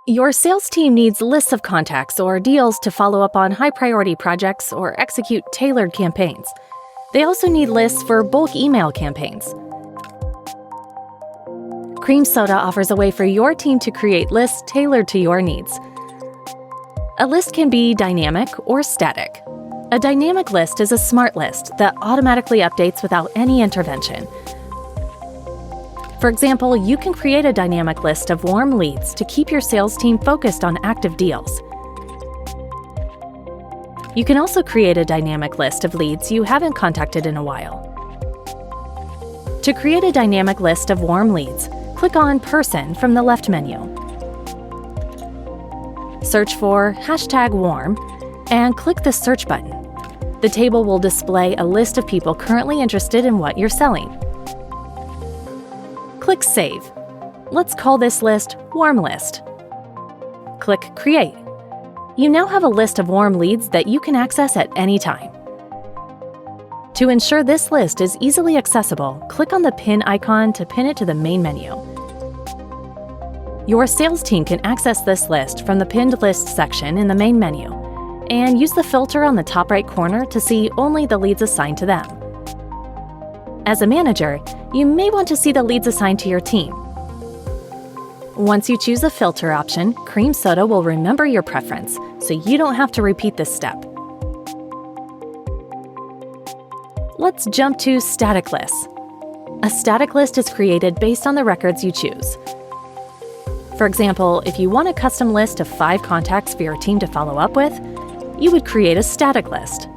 Your sales team needs lists of contacts or deals to follow up on high-priority projects or execute tailored campaigns. They also need lists for bulk email campaigns. CreamSoda offers a way for your team to create lists tailored to your needs. A list can be dynamic or static. A dynamic list is a smart list that automatically updates without any intervention. For example, you can create a dynamic list of warm leads to keep your sales team focused on active deals. You can also create a dynamic list of leads you haven't contacted in a while. To create a dynamic list of warm leads, click on Person from the left menu. Search for #warm and click the Search button. The table will display a list of people currently interested in what you're selling. Click Save. Let's call this list Warm List. Click Create. You now have a list of warm leads that you can access at any time. To ensure this list is easily accessible, click on the pin icon to pin it to the main menu. Your sales team can access this list from the Pinned List section in the main menu, and use the filter on the top right corner to see only the leads assigned to them. As a manager, you may want to see the leads assigned to your team. Once you choose a filter option, CreamSoda will remember your preference, so you don't have to repeat this step. Let's jump to static lists. A static list is created based on the records you choose. For example, if you want a custom list of 5 contacts for your team to follow up with, you would create a static list.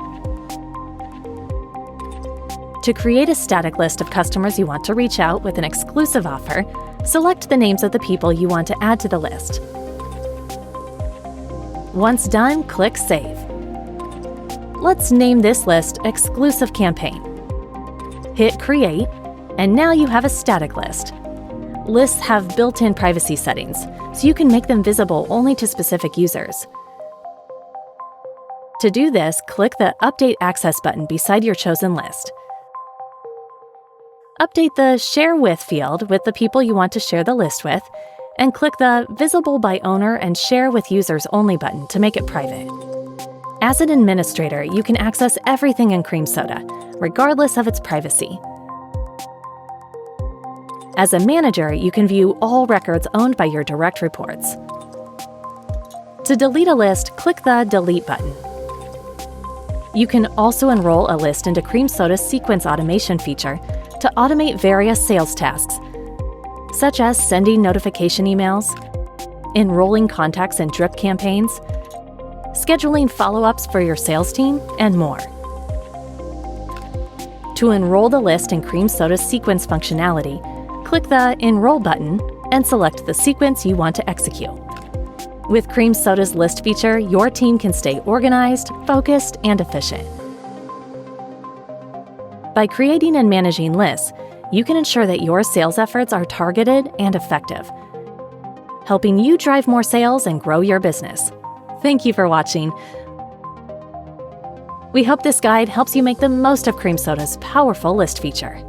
To create a static list of customers you want to reach out with an exclusive offer, select the names of the people you want to add to the list. Once done, click Save. Let's name this list Exclusive Campaign. Hit Create, and now you have a static list. Lists have built-in privacy settings, so you can make them visible only to specific users. To do this, click the Update Access button beside your chosen list. Update the Share With field with the people you want to share the list with, and click the Visible by Owner and Share with Users Only button to make it private. As an administrator, you can access everything in CreamSoda, regardless of its privacy. As a manager, you can view all records owned by your direct reports. To delete a list, click the Delete button. You can also enroll a list into CreamSoda's sequence automation feature to automate various sales tasks, such as sending notification emails, enrolling contacts in drip campaigns, scheduling follow-ups for your sales team, and more. To enroll the list in CreamSoda's sequence functionality, click the Enroll button and select the sequence you want to execute. With CreamSoda's list feature, your team can stay organized, focused, and efficient. By creating and managing lists, you can ensure that your sales efforts are targeted and effective, helping you drive more sales and grow your business. Thank you for watching. We hope this guide helps you make the most of CreamSoda's powerful list feature.